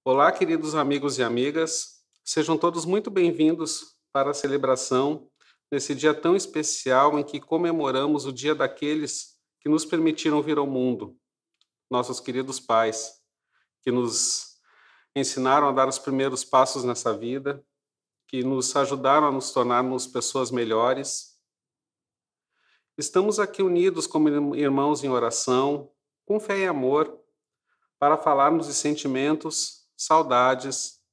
Olá, queridos amigos e amigas, sejam todos muito bem-vindos para a celebração nesse dia tão especial em que comemoramos o dia daqueles que nos permitiram vir ao mundo, nossos queridos pais, que nos ensinaram a dar os primeiros passos nessa vida, que nos ajudaram a nos tornarmos pessoas melhores. Estamos aqui unidos como irmãos em oração, com fé e amor, para falarmos de sentimentos, saudades,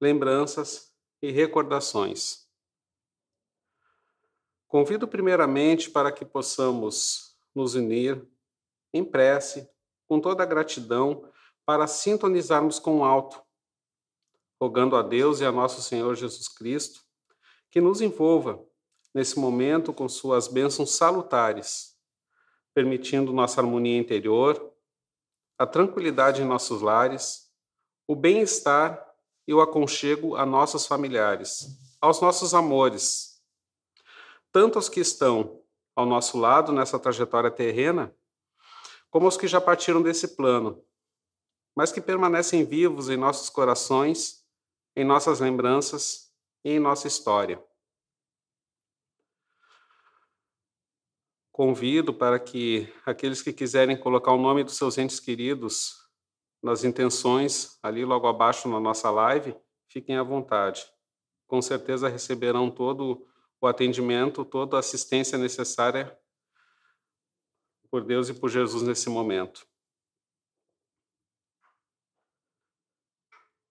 lembranças e recordações. Convido primeiramente para que possamos nos unir em prece, com toda a gratidão, para sintonizarmos com o alto, rogando a Deus e a nosso Senhor Jesus Cristo que nos envolva nesse momento com suas bênçãos salutares, permitindo nossa harmonia interior, a tranquilidade em nossos lares, o bem-estar e o aconchego a nossos familiares, aos nossos amores, tanto os que estão ao nosso lado nessa trajetória terrena, como os que já partiram desse plano, mas que permanecem vivos em nossos corações, em nossas lembranças e em nossa história. Convido para que aqueles que quiserem colocar o nome dos seus entes queridos nas intenções, ali logo abaixo na nossa live, fiquem à vontade. Com certeza receberão todo o atendimento, toda a assistência necessária por Deus e por Jesus nesse momento.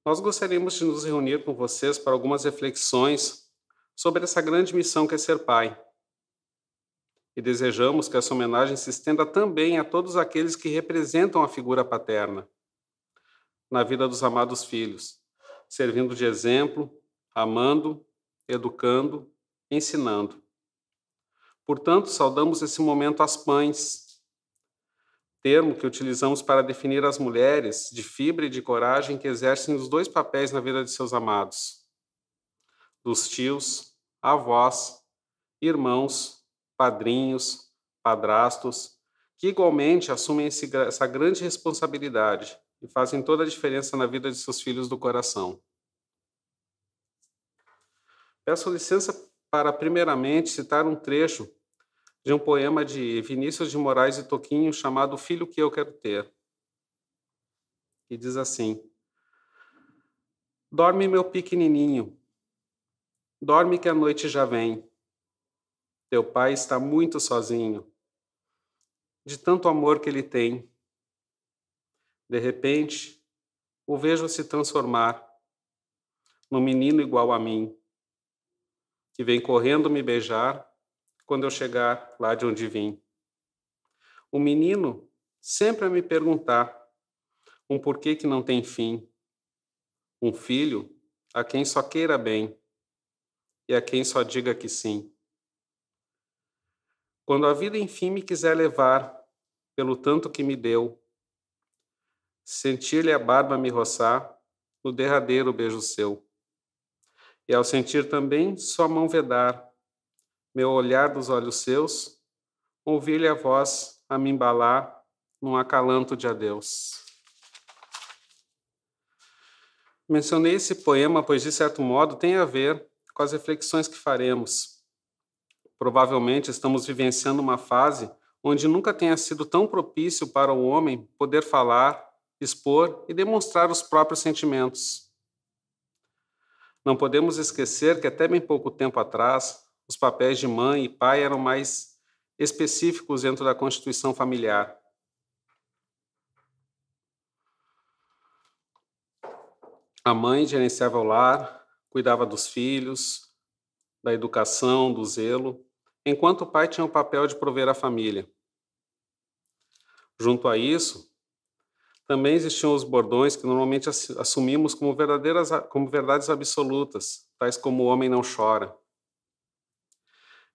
Nós gostaríamos de nos reunir com vocês para algumas reflexões sobre essa grande missão que é ser pai. E desejamos que essa homenagem se estenda também a todos aqueles que representam a figura paterna na vida dos amados filhos, servindo de exemplo, amando, educando, ensinando. Portanto, saudamos esse momento às mães, termo que utilizamos para definir as mulheres de fibra e de coragem que exercem os dois papéis na vida de seus amados, dos tios, avós, irmãos, padrinhos, padrastos, que igualmente assumem essa grande responsabilidade e fazem toda a diferença na vida de seus filhos do coração. Peço licença para, primeiramente, citar um trecho de um poema de Vinícius de Moraes e Toquinho chamado Filho que eu quero ter. E diz assim: dorme, meu pequenininho, dorme que a noite já vem. Teu pai está muito sozinho, de tanto amor que ele tem. De repente, o vejo se transformar num menino igual a mim, que vem correndo me beijar quando eu chegar lá de onde vim. O menino sempre a me perguntar um porquê que não tem fim. Um filho a quem só queira bem e a quem só diga que sim. Quando a vida enfim me quiser levar pelo tanto que me deu, sentir-lhe a barba me roçar no derradeiro beijo seu. E ao sentir também sua mão vedar meu olhar dos olhos seus, ouvir-lhe a voz a me embalar num acalanto de adeus. Mencionei esse poema pois, de certo modo, tem a ver com as reflexões que faremos. Provavelmente estamos vivenciando uma fase onde nunca tenha sido tão propício para o homem poder falar, expor e demonstrar os próprios sentimentos. Não podemos esquecer que até bem pouco tempo atrás, os papéis de mãe e pai eram mais específicos dentro da constituição familiar. A mãe gerenciava o lar, cuidava dos filhos, da educação, do zelo, enquanto o pai tinha o papel de prover a família. Junto a isso, também existiam os bordões que normalmente assumimos como verdades absolutas, tais como o homem não chora.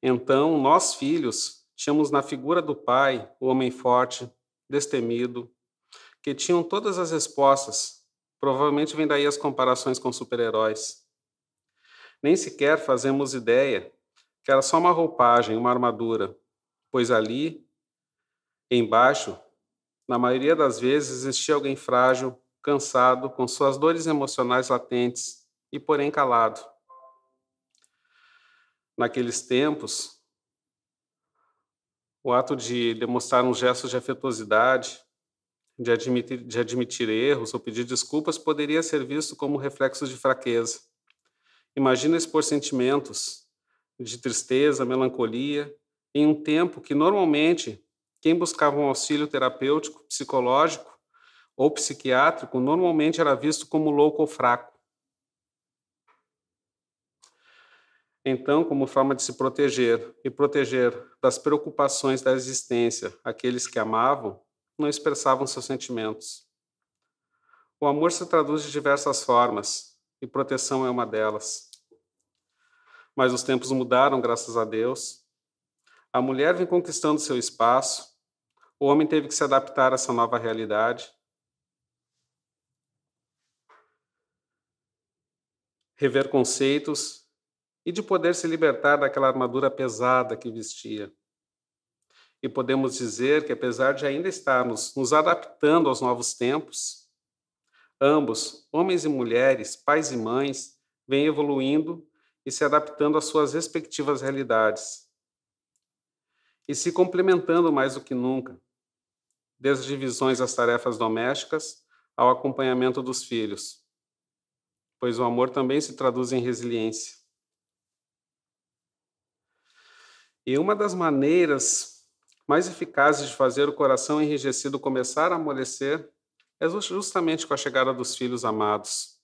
Então, nós filhos, tínhamos na figura do pai o homem forte, destemido, que tinham todas as respostas. Provavelmente vem daí as comparações com super-heróis. Nem sequer fazemos ideia que era só uma roupagem, uma armadura, pois ali, embaixo, na maioria das vezes, existia alguém frágil, cansado, com suas dores emocionais latentes e, porém, calado. Naqueles tempos, o ato de demonstrar um gesto de afetuosidade, de admitir erros ou pedir desculpas poderia ser visto como reflexo de fraqueza. Imagina expor sentimentos de tristeza, melancolia, em um tempo que normalmente quem buscava um auxílio terapêutico, psicológico ou psiquiátrico normalmente era visto como louco ou fraco. Então, como forma de se proteger e proteger das preocupações da existência aqueles que amavam, não expressavam seus sentimentos. O amor se traduz de diversas formas, e proteção é uma delas. Mas os tempos mudaram, graças a Deus. A mulher vem conquistando seu espaço, o homem teve que se adaptar a essa nova realidade. Rever conceitos e de poder se libertar daquela armadura pesada que vestia. E podemos dizer que, apesar de ainda estarmos nos adaptando aos novos tempos, ambos, homens e mulheres, pais e mães, vêm evoluindo e se adaptando às suas respectivas realidades. E se complementando mais do que nunca, desde divisões das tarefas domésticas ao acompanhamento dos filhos, pois o amor também se traduz em resiliência. E uma das maneiras mais eficazes de fazer o coração enrijecido começar a amolecer é justamente com a chegada dos filhos amados.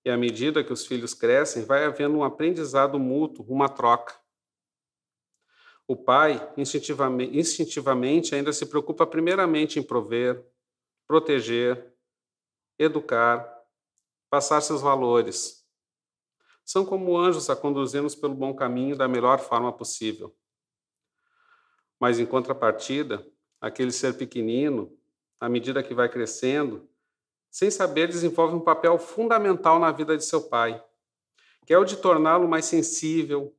E à medida que os filhos crescem, vai havendo um aprendizado mútuo, uma troca. O pai, instintivamente, ainda se preocupa primeiramente em prover, proteger, educar, passar seus valores. São como anjos a conduzir-nos pelo bom caminho da melhor forma possível. Mas, em contrapartida, aquele ser pequenino, à medida que vai crescendo, sem saber, desenvolve um papel fundamental na vida de seu pai, que é o de torná-lo mais sensível,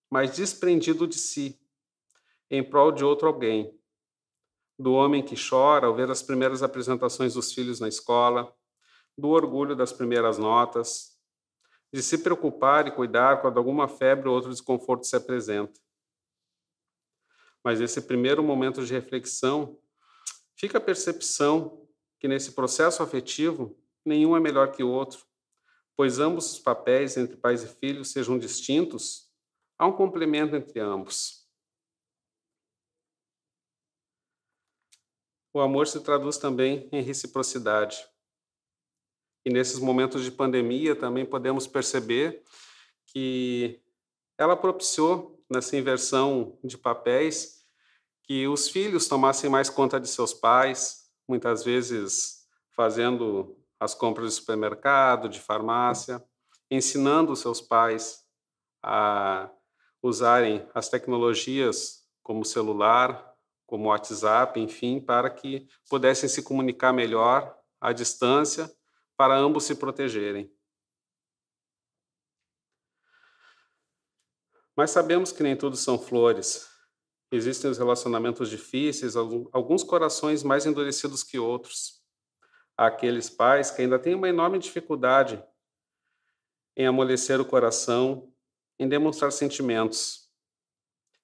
mais desprendido de si, em prol de outro alguém. Do homem que chora ao ver as primeiras apresentações dos filhos na escola, do orgulho das primeiras notas, de se preocupar e cuidar quando alguma febre ou outro desconforto se apresenta. Mas nesse primeiro momento de reflexão, fica a percepção que nesse processo afetivo, nenhum é melhor que o outro, pois ambos os papéis entre pais e filhos sejam distintos, há um complemento entre ambos. O amor se traduz também em reciprocidade. E nesses momentos de pandemia também podemos perceber que ela propiciou, nessa inversão de papéis, que os filhos tomassem mais conta de seus pais, muitas vezes fazendo as compras de supermercado, de farmácia, ensinando seus pais a usarem as tecnologias como celular, como WhatsApp, enfim, para que pudessem se comunicar melhor à distância, para ambos se protegerem. Mas sabemos que nem tudo são flores. Existem os relacionamentos difíceis, alguns corações mais endurecidos que outros. Há aqueles pais que ainda têm uma enorme dificuldade em amolecer o coração, em demonstrar sentimentos.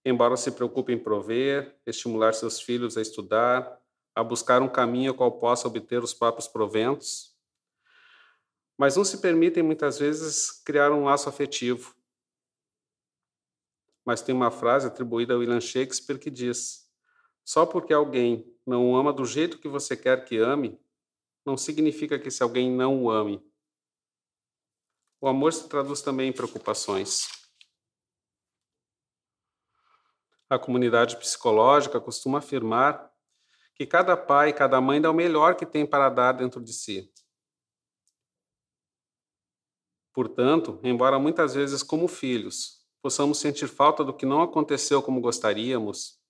Embora se preocupem em prover, estimular seus filhos a estudar, a buscar um caminho ao qual possa obter os próprios proventos, mas não se permitem muitas vezes criar um laço afetivo. Mas tem uma frase atribuída a William Shakespeare que diz: só porque alguém não o ama do jeito que você quer que ame, não significa que esse alguém não o ame. O amor se traduz também em preocupações. A comunidade psicológica costuma afirmar que cada pai e cada mãe dá o melhor que tem para dar dentro de si. Portanto, embora muitas vezes como filhos possamos sentir falta do que não aconteceu como gostaríamos,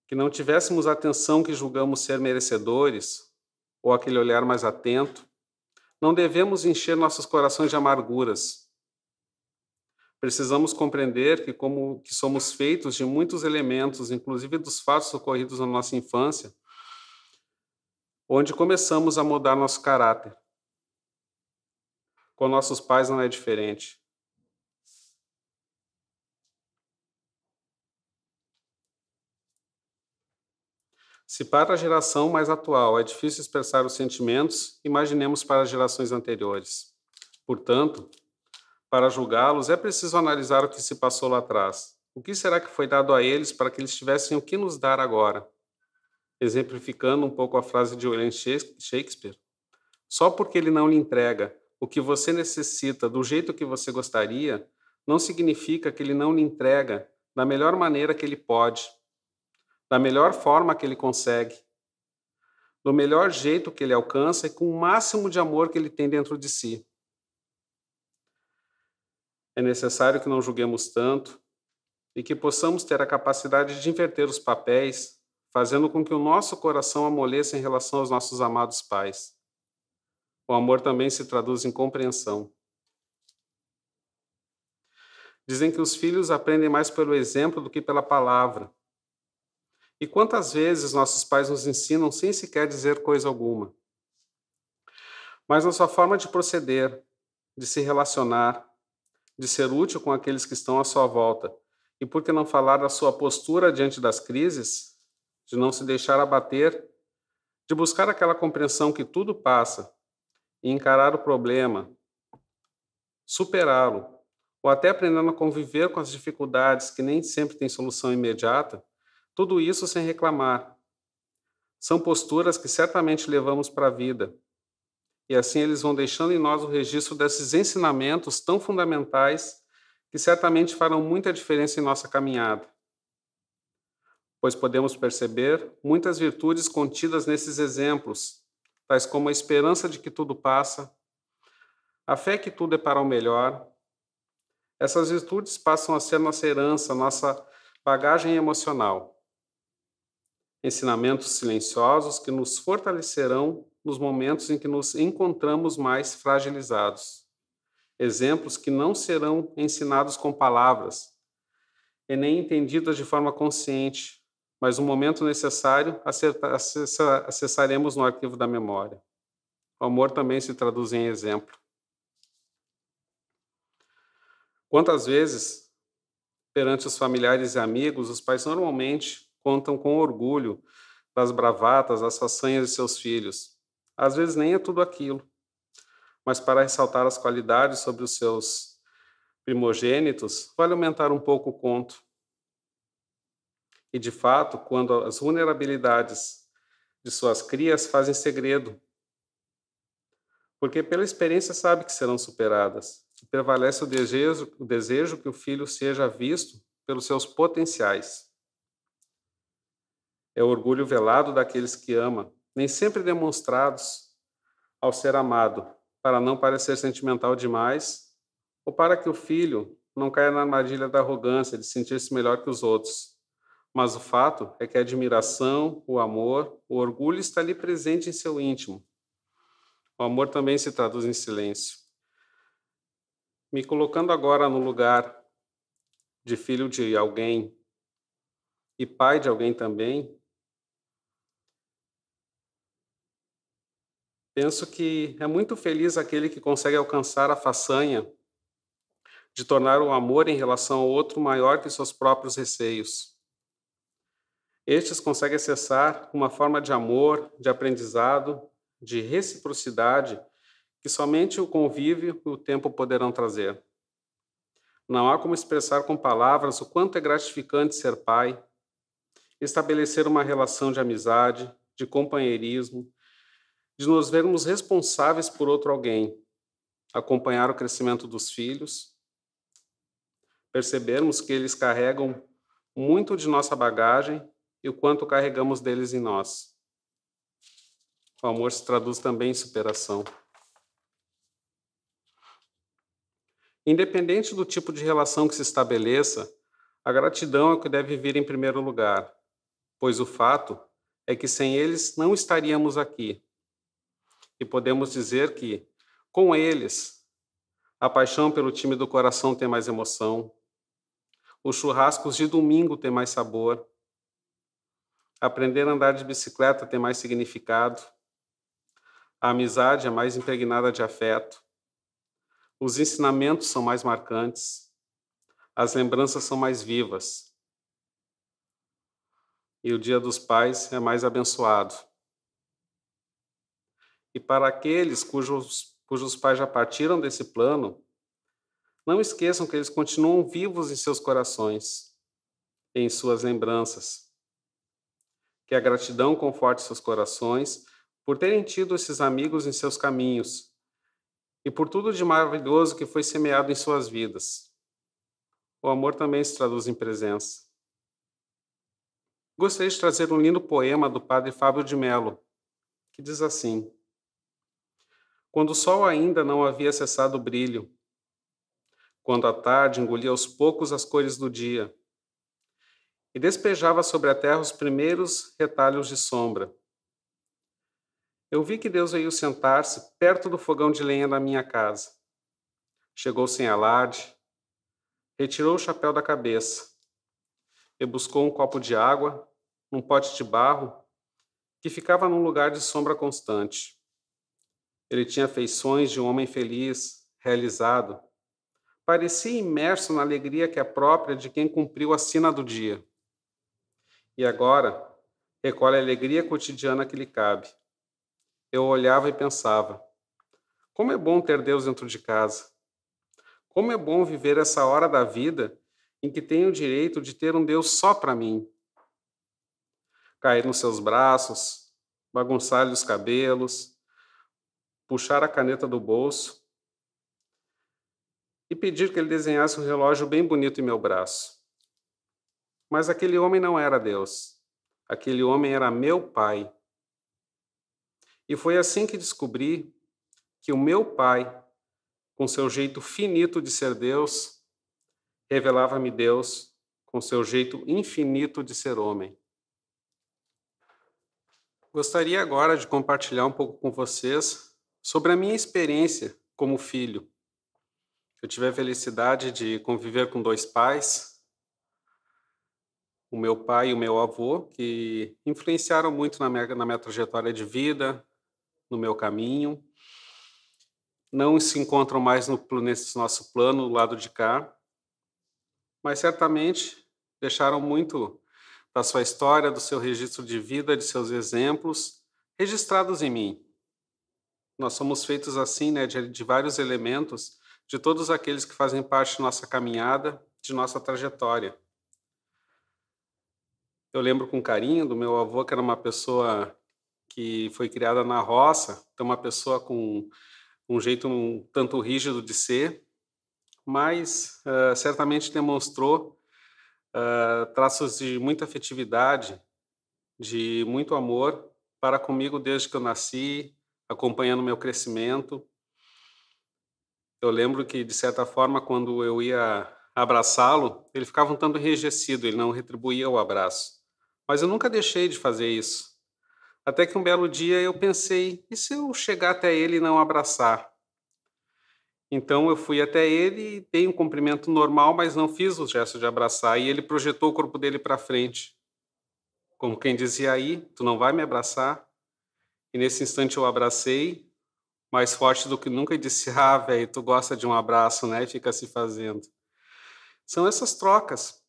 que não tivéssemos a atenção que julgamos ser merecedores, ou aquele olhar mais atento, não devemos encher nossos corações de amarguras. Precisamos compreender que somos feitos de muitos elementos, inclusive dos fatos ocorridos na nossa infância, onde começamos a mudar nosso caráter. Com nossos pais não é diferente. Se para a geração mais atual é difícil expressar os sentimentos, imaginemos para as gerações anteriores. Portanto, para julgá-los, é preciso analisar o que se passou lá atrás. O que será que foi dado a eles para que eles tivessem o que nos dar agora? Exemplificando um pouco a frase de William Shakespeare, só porque ele não lhe entrega o que você necessita do jeito que você gostaria, não significa que ele não lhe entrega da melhor maneira que ele pode, da melhor forma que ele consegue, do melhor jeito que ele alcança e com o máximo de amor que ele tem dentro de si. É necessário que não julguemos tanto e que possamos ter a capacidade de inverter os papéis, fazendo com que o nosso coração amoleça em relação aos nossos amados pais. O amor também se traduz em compreensão. Dizem que os filhos aprendem mais pelo exemplo do que pela palavra. E quantas vezes nossos pais nos ensinam sem sequer dizer coisa alguma? Mas na sua forma de proceder, de se relacionar, de ser útil com aqueles que estão à sua volta, e por que não falar da sua postura diante das crises, de não se deixar abater, de buscar aquela compreensão que tudo passa e encarar o problema, superá-lo, ou até aprendendo a conviver com as dificuldades que nem sempre têm solução imediata, tudo isso sem reclamar. São posturas que certamente levamos para a vida, e assim eles vão deixando em nós o registro desses ensinamentos tão fundamentais que certamente farão muita diferença em nossa caminhada, pois podemos perceber muitas virtudes contidas nesses exemplos, tais como a esperança de que tudo passa, a fé que tudo é para o melhor. Essas virtudes passam a ser nossa herança, nossa bagagem emocional. Ensinamentos silenciosos que nos fortalecerão nos momentos em que nos encontramos mais fragilizados. Exemplos que não serão ensinados com palavras e nem entendidos de forma consciente, mas no momento necessário acessaremos no arquivo da memória. O amor também se traduz em exemplo. Quantas vezes, perante os familiares e amigos, os pais normalmente contam com orgulho das bravatas, das façanhas de seus filhos. Às vezes nem é tudo aquilo, mas para ressaltar as qualidades sobre os seus primogênitos, vale aumentar um pouco o conto. E, de fato, quando as vulnerabilidades de suas crias fazem segredo, porque pela experiência sabe que serão superadas, e prevalece o desejo que o filho seja visto pelos seus potenciais. É o orgulho velado daqueles que ama, nem sempre demonstrados ao ser amado, para não parecer sentimental demais, ou para que o filho não caia na armadilha da arrogância, de sentir-se melhor que os outros. Mas o fato é que a admiração, o amor, o orgulho está ali presente em seu íntimo. O amor também se traduz em silêncio. Me colocando agora no lugar de filho de alguém e pai de alguém também, penso que é muito feliz aquele que consegue alcançar a façanha de tornar o amor em relação ao outro maior que seus próprios receios. Estes conseguem acessar uma forma de amor, de aprendizado, de reciprocidade que somente o convívio e o tempo poderão trazer. Não há como expressar com palavras o quanto é gratificante ser pai, estabelecer uma relação de amizade, de companheirismo, de nos vermos responsáveis por outro alguém, acompanhar o crescimento dos filhos, percebermos que eles carregam muito de nossa bagagem e o quanto carregamos deles em nós. O amor se traduz também em superação. Independente do tipo de relação que se estabeleça, a gratidão é o que deve vir em primeiro lugar, pois o fato é que sem eles não estaríamos aqui. E podemos dizer que, com eles, a paixão pelo time do coração tem mais emoção, os churrascos de domingo têm mais sabor, aprender a andar de bicicleta tem mais significado, A amizade é mais impregnada de afeto, os ensinamentos são mais marcantes, as lembranças são mais vivas e o Dia dos Pais é mais abençoado. E para aqueles cujos pais já partiram desse plano, não esqueçam que eles continuam vivos em seus corações, em suas lembranças. Que a gratidão conforte seus corações por terem tido esses amigos em seus caminhos e por tudo de maravilhoso que foi semeado em suas vidas. O amor também se traduz em presença. Gostaria de trazer um lindo poema do padre Fábio de Mello, que diz assim: quando o sol ainda não havia cessado o brilho, quando a tarde engolia aos poucos as cores do dia e despejava sobre a terra os primeiros retalhos de sombra, eu vi que Deus veio sentar-se perto do fogão de lenha da minha casa. Chegou sem alarde, retirou o chapéu da cabeça e buscou um copo de água num pote de barro que ficava num lugar de sombra constante. Ele tinha feições de um homem feliz, realizado. Parecia imerso na alegria que é própria de quem cumpriu a sina do dia. E agora, recolhe a alegria cotidiana que lhe cabe. Eu olhava e pensava: como é bom ter Deus dentro de casa. Como é bom viver essa hora da vida em que tenho o direito de ter um Deus só para mim. Cair nos seus braços, bagunçar-lhe os cabelos, puxar a caneta do bolso e pedir que ele desenhasse um relógio bem bonito em meu braço. Mas aquele homem não era Deus. Aquele homem era meu pai. E foi assim que descobri que o meu pai, com seu jeito finito de ser Deus, revelava-me Deus com seu jeito infinito de ser homem. Gostaria agora de compartilhar um pouco com vocês sobre a minha experiência como filho. Eu tive a felicidade de conviver com 2 pais, o meu pai e o meu avô, que influenciaram muito na minha trajetória de vida, no meu caminho. Não se encontram mais nesse nosso plano, do lado de cá, mas certamente deixaram muito da sua história, do seu registro de vida, de seus exemplos, registrados em mim. Nós somos feitos assim, né, de vários elementos, de todos aqueles que fazem parte de nossa caminhada, de nossa trajetória. Eu lembro com carinho do meu avô, que era uma pessoa que foi criada na roça, então uma pessoa com um jeito um tanto rígido de ser, mas certamente demonstrou traços de muita afetividade, de muito amor para comigo desde que eu nasci, acompanhando meu crescimento. Eu lembro que, de certa forma, quando eu ia abraçá-lo, ele ficava um tanto enrijecido, ele não retribuía o abraço. Mas eu nunca deixei de fazer isso. Até que um belo dia eu pensei, e se eu chegar até ele e não abraçar? Então eu fui até ele e dei um cumprimento normal, mas não fiz o gesto de abraçar, e ele projetou o corpo dele para frente, como quem dizia: aí, tu não vai me abraçar? E nesse instante eu abracei, mais forte do que nunca, e disse: ah, velho, tu gosta de um abraço, né? E fica se fazendo. São essas trocas,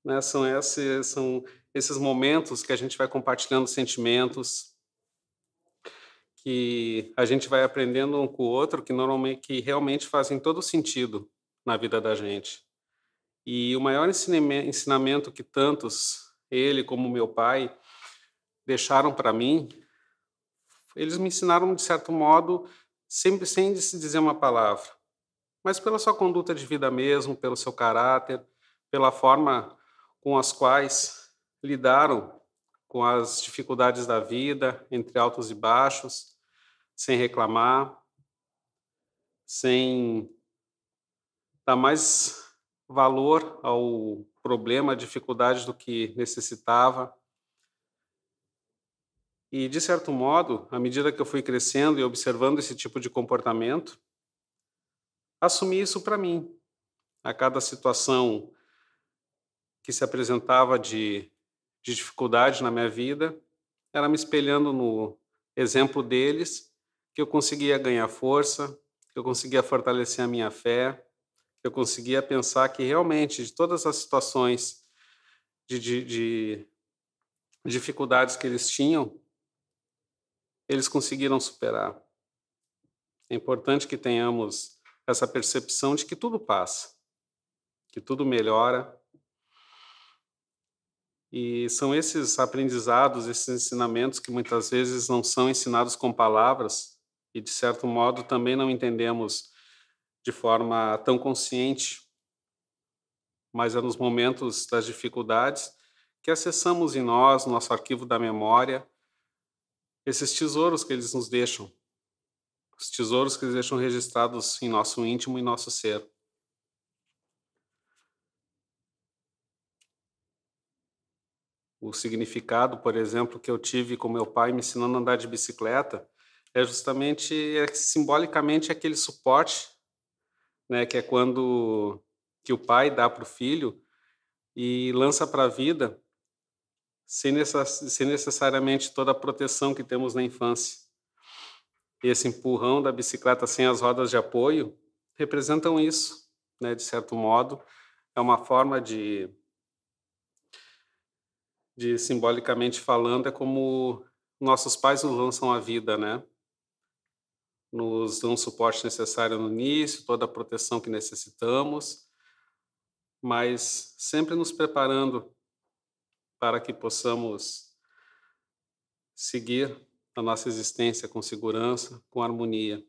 né? São esses momentos que a gente vai compartilhando sentimentos, que a gente vai aprendendo um com o outro, que realmente fazem todo sentido na vida da gente. E o maior ensinamento que tantos, ele como meu pai, deixaram para mim, eles me ensinaram de certo modo, sempre sem se dizer uma palavra, mas pela sua conduta de vida mesmo, pelo seu caráter, pela forma com as quais lidaram com as dificuldades da vida, entre altos e baixos, sem reclamar, sem dar mais valor ao problema, à dificuldade do que necessitava. E, de certo modo, à medida que eu fui crescendo e observando esse tipo de comportamento, assumi isso para mim. A cada situação que se apresentava de dificuldade na minha vida, era me espelhando no exemplo deles que eu conseguia ganhar força, que eu conseguia fortalecer a minha fé, que eu conseguia pensar que realmente de todas as situações de dificuldades que eles tinham, eles conseguiram superar. É importante que tenhamos essa percepção de que tudo passa, que tudo melhora. E são esses aprendizados, esses ensinamentos que muitas vezes não são ensinados com palavras e, de certo modo, também não entendemos de forma tão consciente, mas é nos momentos das dificuldades que acessamos em nós, nosso arquivo da memória, esses tesouros que eles nos deixam, os tesouros que eles deixam registrados em nosso íntimo e nosso ser. O significado, por exemplo, que eu tive com meu pai me ensinando a andar de bicicleta é justamente, simbolicamente, aquele suporte, né, que é quando que o pai dá para o filho e lança para a vida sem necessariamente toda a proteção que temos na infância. E esse empurrão da bicicleta sem as rodas de apoio representam isso, né, de certo modo. É uma forma de simbolicamente falando, é como nossos pais nos lançam a vida, né? Nos dão o suporte necessário no início, toda a proteção que necessitamos, mas sempre nos preparando para que possamos seguir a nossa existência com segurança, com harmonia.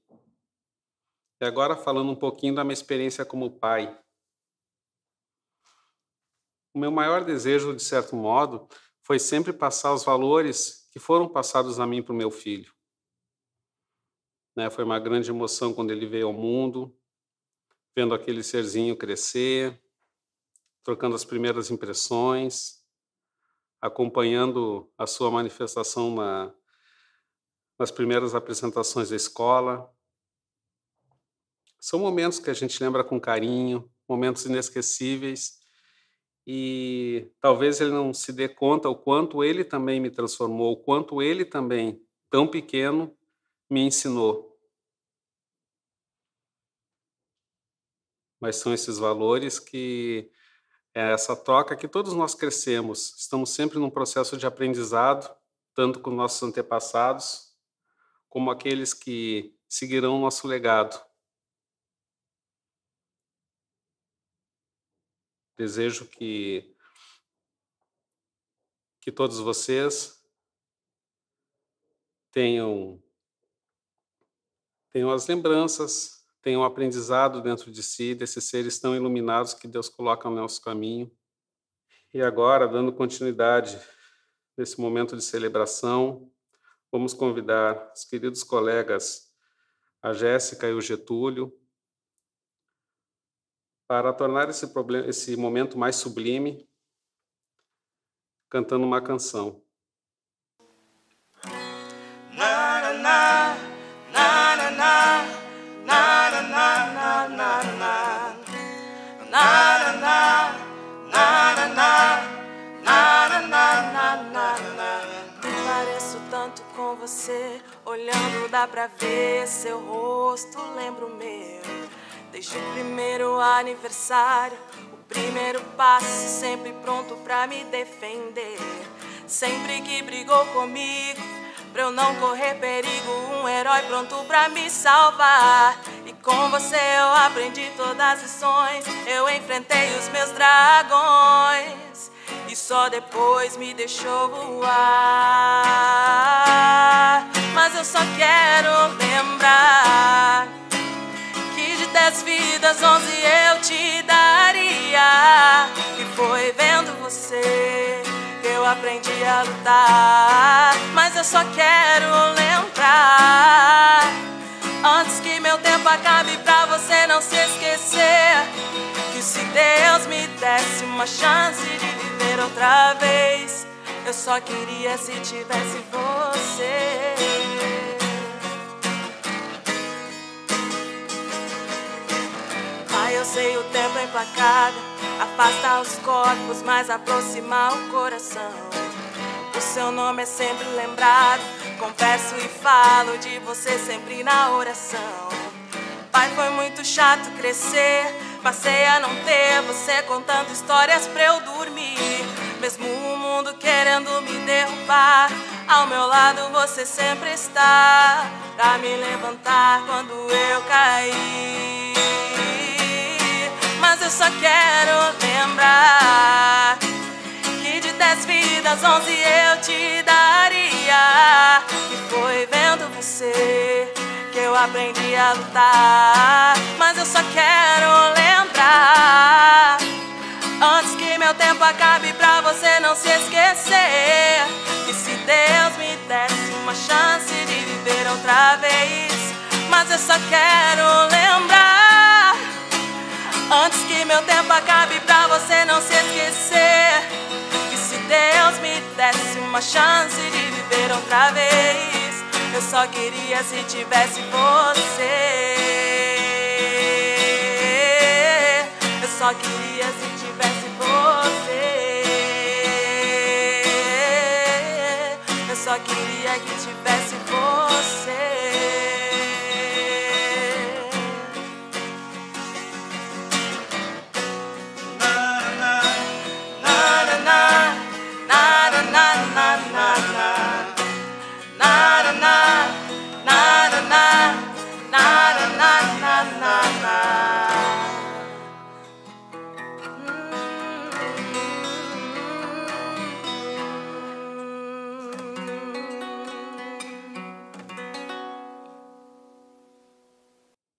E agora falando um pouquinho da minha experiência como pai. O meu maior desejo, de certo modo, foi sempre passar os valores que foram passados a mim para o meu filho. Né? Foi uma grande emoção quando ele veio ao mundo, vendo aquele serzinho crescer, trocando as primeiras impressões, acompanhando a sua manifestação nas primeiras apresentações da escola. São momentos que a gente lembra com carinho, momentos inesquecíveis, e talvez ele não se dê conta o quanto ele também me transformou, o quanto ele também, tão pequeno, me ensinou. Mas são esses valores que é essa troca que todos nós crescemos. Estamos sempre num processo de aprendizado, tanto com nossos antepassados, como aqueles que seguirão o nosso legado. Desejo que todos vocês tenham as lembranças, tenham aprendizado dentro de si, desses seres tão iluminados que Deus coloca no nosso caminho. E agora, dando continuidade nesse momento de celebração, vamos convidar os queridos colegas, a Jéssica e o Getúlio, para tornar esse momento mais sublime, cantando uma canção. Pareço tanto com você, olhando dá pra ver seu rosto, lembro o meu. Desde o primeiro aniversário, o primeiro passo, sempre pronto pra me defender. Sempre que brigou comigo, pra eu não correr perigo, um herói pronto pra me salvar. E com você eu aprendi todas as lições, eu enfrentei os meus dragões e só depois me deixou voar. Mas eu só quero lembrar que de 10 vidas 11 eu te daria. E foi vendo você que eu aprendi a lutar. Mas eu só quero lembrar, antes que meu tempo acabe, pra você não se esquecer, que se Deus me desse uma chance de viver outra vez, eu só queria se tivesse você. Pai, eu sei o tempo é implacável, afasta os corpos, mas aproxima o coração. O seu nome é sempre lembrado, Confesso e falo de você sempre na oração. Pai, foi muito chato crescer, passei a não ter você contando histórias pra eu dormir. Mesmo o mundo querendo me derrubar, ao meu lado você sempre está, pra me levantar quando eu cair. Mas eu só quero lembrar que de 10 vidas 11 eu te daria. Que foi vendo você que eu aprendi a lutar. Mas eu só quero lembrar, antes que meu tempo acabe, pra você não se esquecer, que se Deus me desse uma chance de viver outra vez. Mas eu só quero lembrar, antes que meu tempo acabe, pra você não se esquecer, que se Deus me desse uma chance de viver outra vez, eu só queria se tivesse você. Eu só queria se tivesse você. Eu só queria que tivesse você.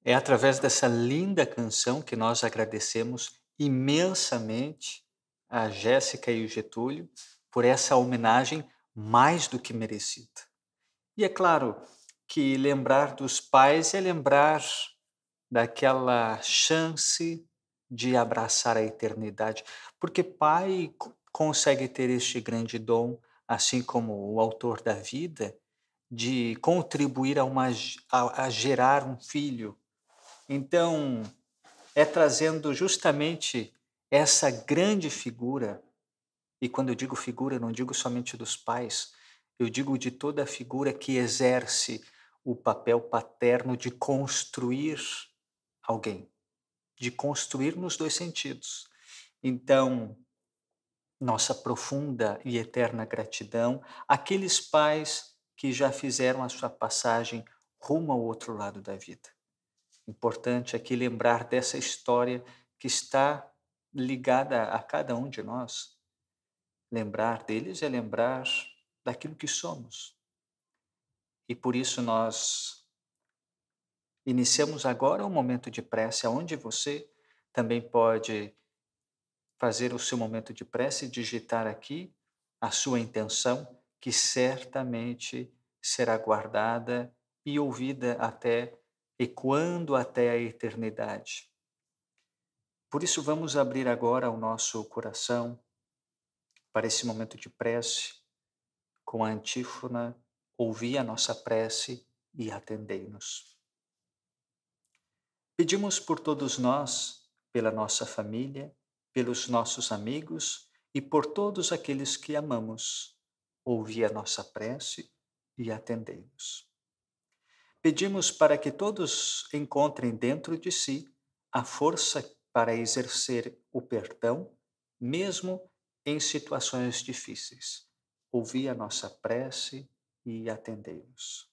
É através dessa linda canção que nós agradecemos imensamente a Jéssica e o Getúlio por essa homenagem mais do que merecida. E é claro que lembrar dos pais é lembrar daquela chance de abraçar a eternidade, porque pai consegue ter este grande dom, assim como o autor da vida, de contribuir a gerar um filho. Então, é trazendo justamente essa grande figura, e quando eu digo figura, eu não digo somente dos pais, eu digo de toda a figura que exerce o papel paterno de construir alguém, de construir nos dois sentidos. Então, nossa profunda e eterna gratidão àqueles pais que já fizeram a sua passagem rumo ao outro lado da vida. Importante aqui lembrar dessa história que está ligada a cada um de nós. Lembrar deles é lembrar daquilo que somos. E por isso nós iniciamos agora um momento de prece, onde você também pode fazer o seu momento de prece e digitar aqui a sua intenção, que certamente será guardada e ouvida ecoando até a eternidade. Por isso vamos abrir agora o nosso coração para esse momento de prece, com a antífona: ouvi a nossa prece e atendei-nos. Pedimos por todos nós, pela nossa família, pelos nossos amigos e por todos aqueles que amamos. Ouvi a nossa prece e atendei-nos. Pedimos para que todos encontrem dentro de si a força para exercer o perdão, mesmo em situações difíceis. Ouvi a nossa prece e atendei-nos.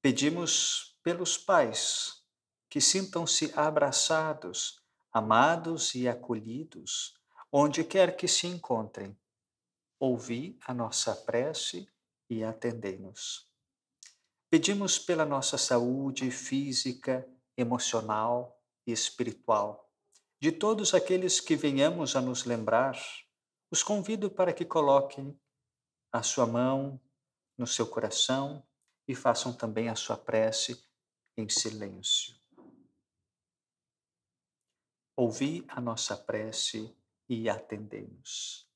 Pedimos pelos pais, que sintam-se abraçados, amados e acolhidos, onde quer que se encontrem. Ouvi a nossa prece e atendei-nos. Pedimos pela nossa saúde física, emocional e espiritual. De todos aqueles que venhamos a nos lembrar, os convido para que coloquem a sua mão no seu coração e façam também a sua prece em silêncio. Ouvi a nossa prece e atendei-nos.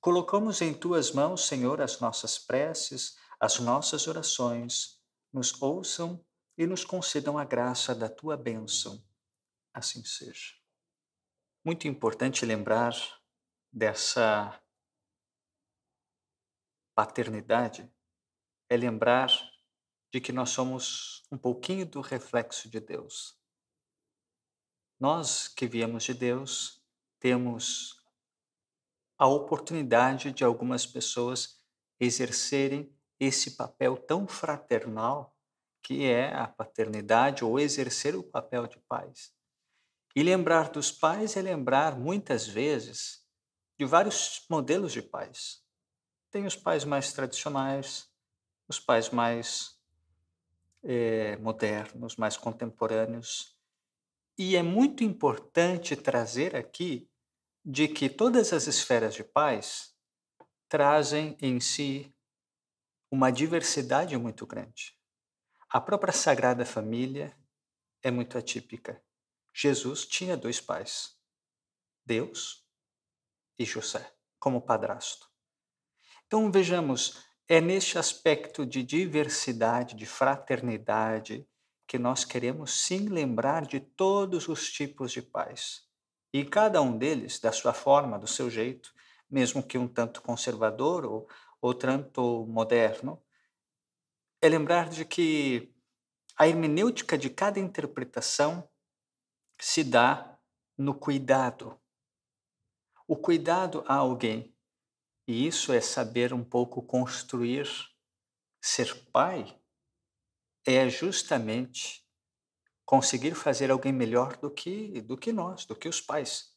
Colocamos em tuas mãos, Senhor, as nossas preces, as nossas orações. Nos ouçam e nos concedam a graça da tua bênção. Assim seja. Muito importante lembrar dessa paternidade é lembrar de que nós somos um pouquinho do reflexo de Deus. Nós que viemos de Deus, temos a oportunidade de algumas pessoas exercerem esse papel tão fraternal que é a paternidade ou exercer o papel de pais. E lembrar dos pais é lembrar, muitas vezes, de vários modelos de pais. Tem os pais mais tradicionais, os pais mais modernos, mais contemporâneos. E é muito importante trazer aqui de que todas as esferas de pais trazem em si uma diversidade muito grande. A própria Sagrada Família é muito atípica. Jesus tinha 2 pais, Deus e José, como padrasto. Então vejamos, é neste aspecto de diversidade, de fraternidade, que nós queremos sim lembrar de todos os tipos de pais. E cada um deles, da sua forma, do seu jeito, mesmo que um tanto conservador ou tanto moderno, é lembrar de que a hermenêutica de cada interpretação se dá no cuidado. O cuidado a alguém. E isso é saber um pouco construir. Ser pai é justamente conseguir fazer alguém melhor do que nós, do que os pais.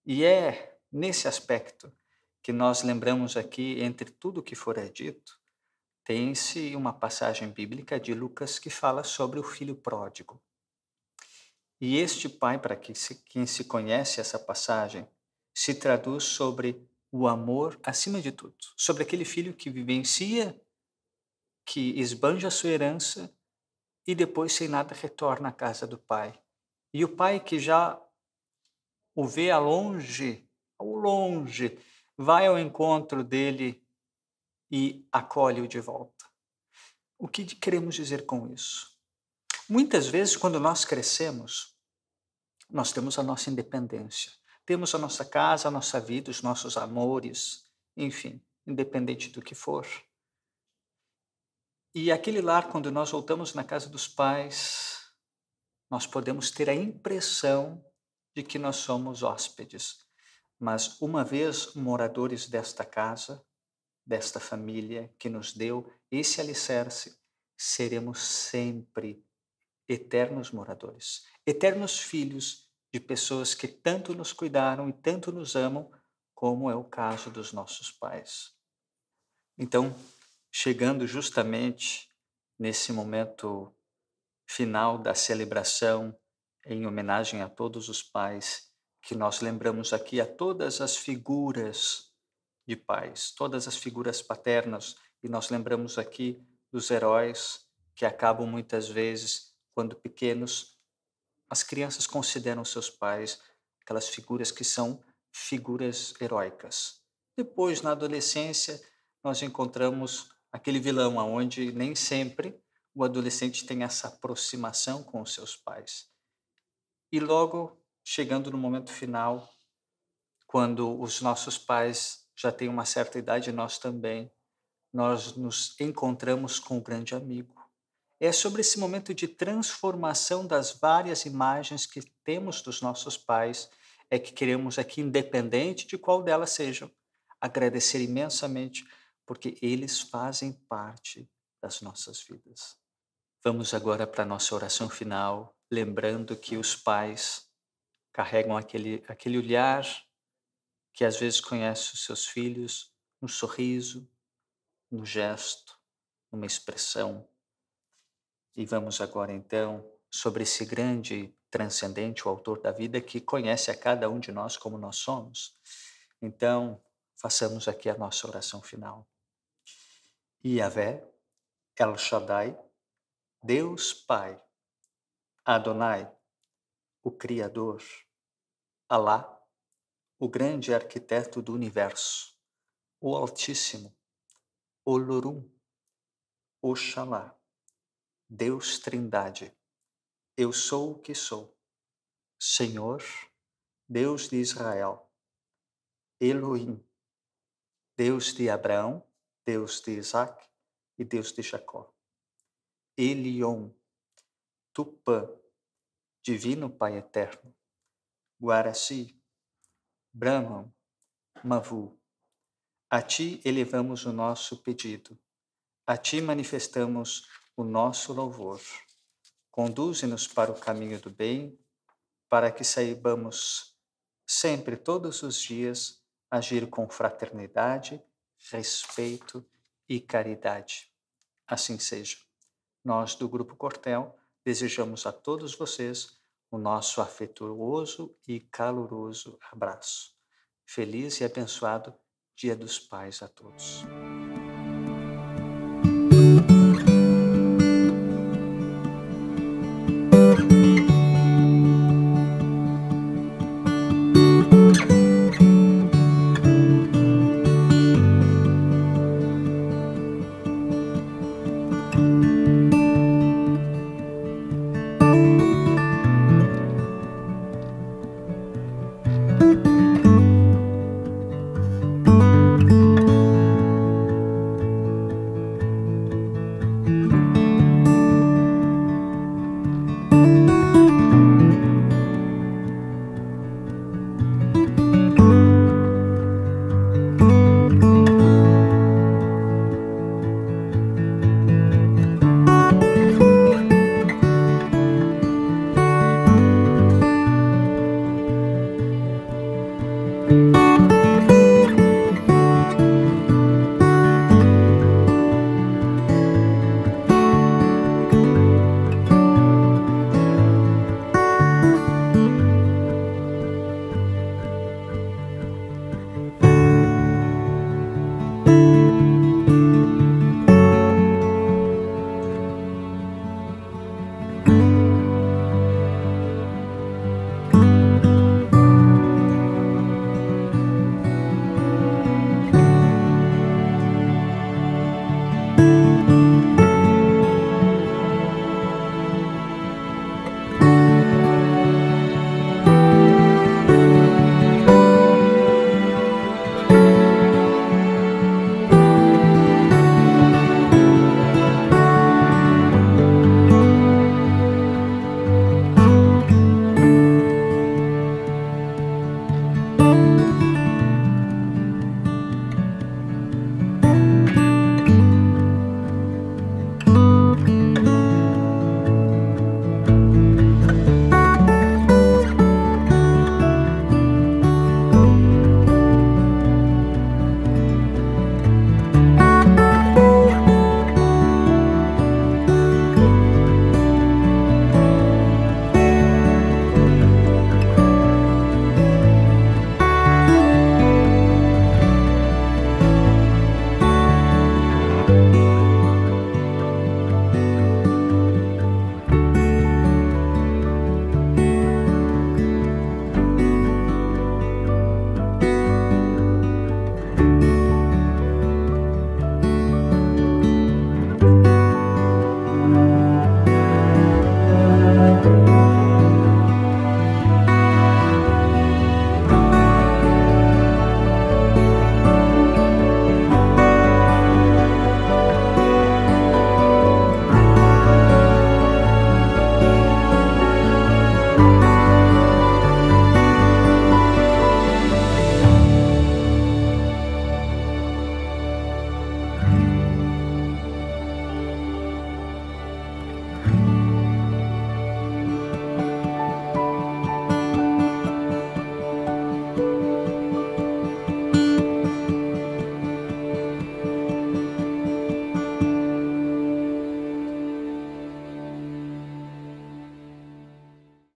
E é nesse aspecto que nós lembramos aqui, entre tudo que fora dito, tem-se uma passagem bíblica de Lucas que fala sobre o filho pródigo. E este pai, para quem se conhece essa passagem, se traduz sobre o amor acima de tudo, sobre aquele filho que vivencia, que esbanja a sua herança e depois sem nada retorna à casa do pai. E o pai que já o vê ao longe, vai ao encontro dele e acolhe-o de volta. O que queremos dizer com isso? Muitas vezes, quando nós crescemos, nós temos a nossa independência. Temos a nossa casa, a nossa vida, os nossos amores, enfim, independente do que for. E aquele lar, quando nós voltamos na casa dos pais, nós podemos ter a impressão de que nós somos hóspedes. Mas, uma vez moradores desta casa, desta família que nos deu esse alicerce, seremos sempre eternos moradores, eternos filhos de pessoas que tanto nos cuidaram e tanto nos amam, como é o caso dos nossos pais. Então, chegando justamente nesse momento final da celebração, em homenagem a todos os pais, que nós lembramos aqui a todas as figuras de pais, todas as figuras paternas, e nós lembramos aqui dos heróis que acabam muitas vezes, quando pequenos, as crianças consideram seus pais aquelas figuras que são figuras heróicas. Depois, na adolescência, nós encontramos aquele vilão aonde nem sempre o adolescente tem essa aproximação com os seus pais. E logo, chegando no momento final, quando os nossos pais já têm uma certa idade, nós também, nós nos encontramos com um grande amigo. É sobre esse momento de transformação das várias imagens que temos dos nossos pais, é que queremos aqui, independente de qual delas sejam, agradecer imensamente, porque eles fazem parte das nossas vidas. Vamos agora para a nossa oração final, lembrando que os pais carregam aquele olhar que às vezes conhece os seus filhos, no sorriso, no gesto, numa expressão. E vamos agora então sobre esse grande transcendente, o autor da vida, que conhece a cada um de nós como nós somos. Então, façamos aqui a nossa oração final. Yahvé, El Shaddai, Deus Pai, Adonai, o Criador, Alá, o grande arquiteto do universo, o Altíssimo, Olorum, Oxalá, Deus Trindade, eu sou o que sou, Senhor, Deus de Israel, Elohim, Deus de Abraão, Deus de Isaac, e Deus de Jacó. Elion, Tupã, Divino Pai Eterno, Guaraci, Brahman, Mavu, a Ti elevamos o nosso pedido, a Ti manifestamos o nosso louvor. Conduze-nos para o caminho do bem, para que saibamos sempre, todos os dias, agir com fraternidade, respeito e caridade. Assim seja. Nós, do Grupo Cortel, desejamos a todos vocês o nosso afetuoso e caloroso abraço. Feliz e abençoado Dia dos Pais a todos.